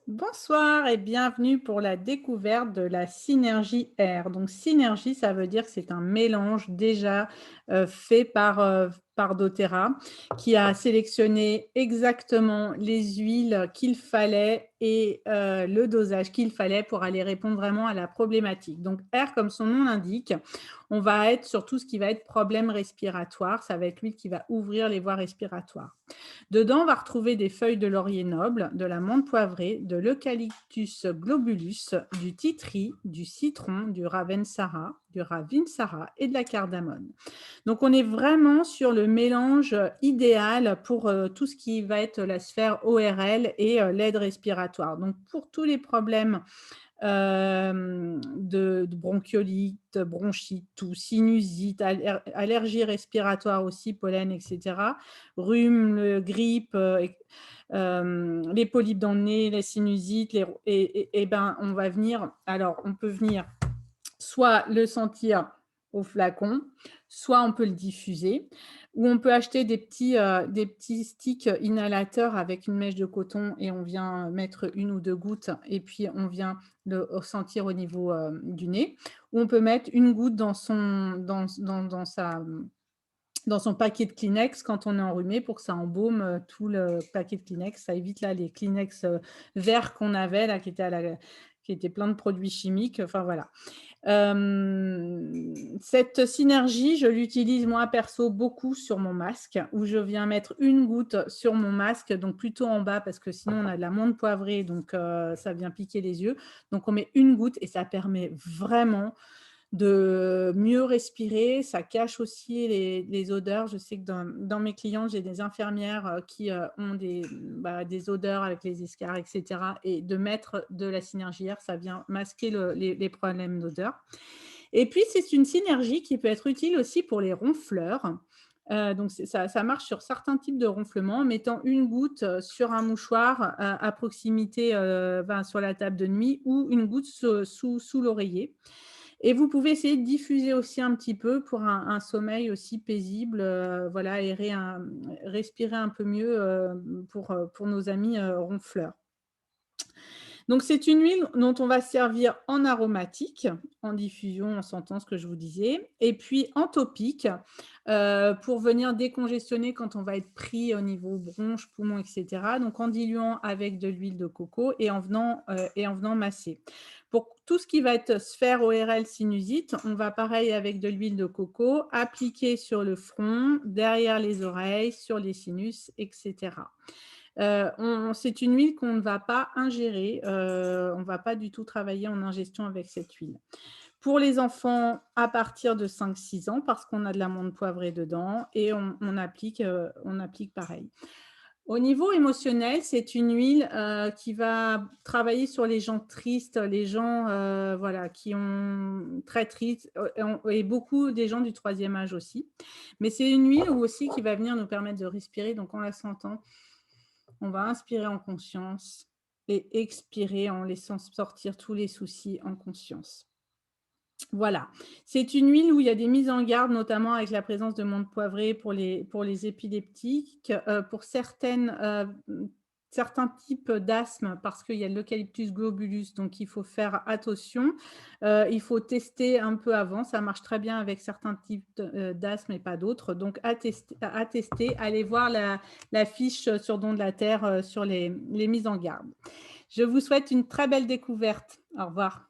Bonsoir et bienvenue pour la découverte de la synergie R. Donc synergie, ça veut dire que c'est un mélange déjà fait par doTERRA qui a sélectionné exactement les huiles qu'il fallait et le dosage qu'il fallait pour aller répondre vraiment à la problématique. Donc R, comme son nom l'indique, on va être sur tout ce qui va être problème respiratoire. Ça va être l'huile qui va ouvrir les voies respiratoires. Dedans, on va retrouver des feuilles de laurier noble, de la menthe poivrée, de l'Eucalyptus globulus, du titri, du citron, du ravensara, du ravinsara et de la cardamone. Donc, on est vraiment sur le mélange idéal pour tout ce qui va être la sphère ORL et l'aide respiratoire. Donc, pour tous les problèmes de bronchiolite, bronchite, tout, sinusite, allergie respiratoire aussi, pollen, etc. Rhume, grippe, les polypes dans le nez, la sinusite, et ben, on va venir. Alors, on peut venir soit le sentir au flacon, soit on peut le diffuser, ou on peut acheter des petits sticks inhalateurs avec une mèche de coton et on vient mettre une ou deux gouttes et puis on vient le sentir au niveau du nez, ou on peut mettre une goutte dans son paquet de Kleenex quand on est enrhumé pour que ça embaume tout le paquet de Kleenex. Ça évite là les Kleenex verts qu'on avait là, qui étaient pleins de produits chimiques. Enfin voilà. Cette synergie, je l'utilise moi perso beaucoup sur mon masque, où je viens mettre une goutte sur mon masque, donc plutôt en bas parce que sinon on a de la menthe poivrée, donc ça vient piquer les yeux. Donc on met une goutte et ça permet vraiment de mieux respirer. Ça cache aussi les odeurs. Je sais que dans mes clients, j'ai des infirmières qui ont des odeurs avec les escarres, etc. Et de mettre de la synergie R, ça vient masquer les problèmes d'odeur. Et puis, c'est une synergie qui peut être utile aussi pour les ronfleurs. Donc, ça marche sur certains types de ronflements, en mettant une goutte sur un mouchoir à proximité, sur la table de nuit, ou une goutte sous l'oreiller. Et vous pouvez essayer de diffuser aussi un petit peu pour un sommeil aussi paisible, voilà, respirer un peu mieux pour nos amis ronfleurs. Donc, c'est une huile dont on va servir en aromatique, en diffusion, on s'entend ce que je vous disais, et puis en topique, pour venir décongestionner quand on va être pris au niveau bronches, poumons, etc. Donc, en diluant avec de l'huile de coco et en venant masser. Pour tout ce qui va être sphère ORL sinusite, on va pareil avec de l'huile de coco, appliquer sur le front, derrière les oreilles, sur les sinus, etc. C'est une huile qu'on ne va pas ingérer, on ne va pas du tout travailler en ingestion avec cette huile. Pour les enfants à partir de 5-6 ans, parce qu'on a de l'amande poivrée dedans et on applique pareil. Au niveau émotionnel, c'est une huile qui va travailler sur les gens tristes, les gens voilà, qui ont très tristes, et beaucoup des gens du troisième âge aussi. Mais c'est une huile aussi qui va venir nous permettre de respirer. Donc en la sentant, on va inspirer en conscience et expirer en laissant sortir tous les soucis en conscience. Voilà, c'est une huile où il y a des mises en garde, notamment avec la présence de menthe poivrée pour les épileptiques, pour certains types d'asthme, parce qu'il y a l'Eucalyptus globulus, donc il faut faire attention. Il faut tester un peu avant, ça marche très bien avec certains types d'asthme et pas d'autres. Donc à tester, allez voir la fiche sur Don de la Terre sur les mises en garde. Je vous souhaite une très belle découverte. Au revoir.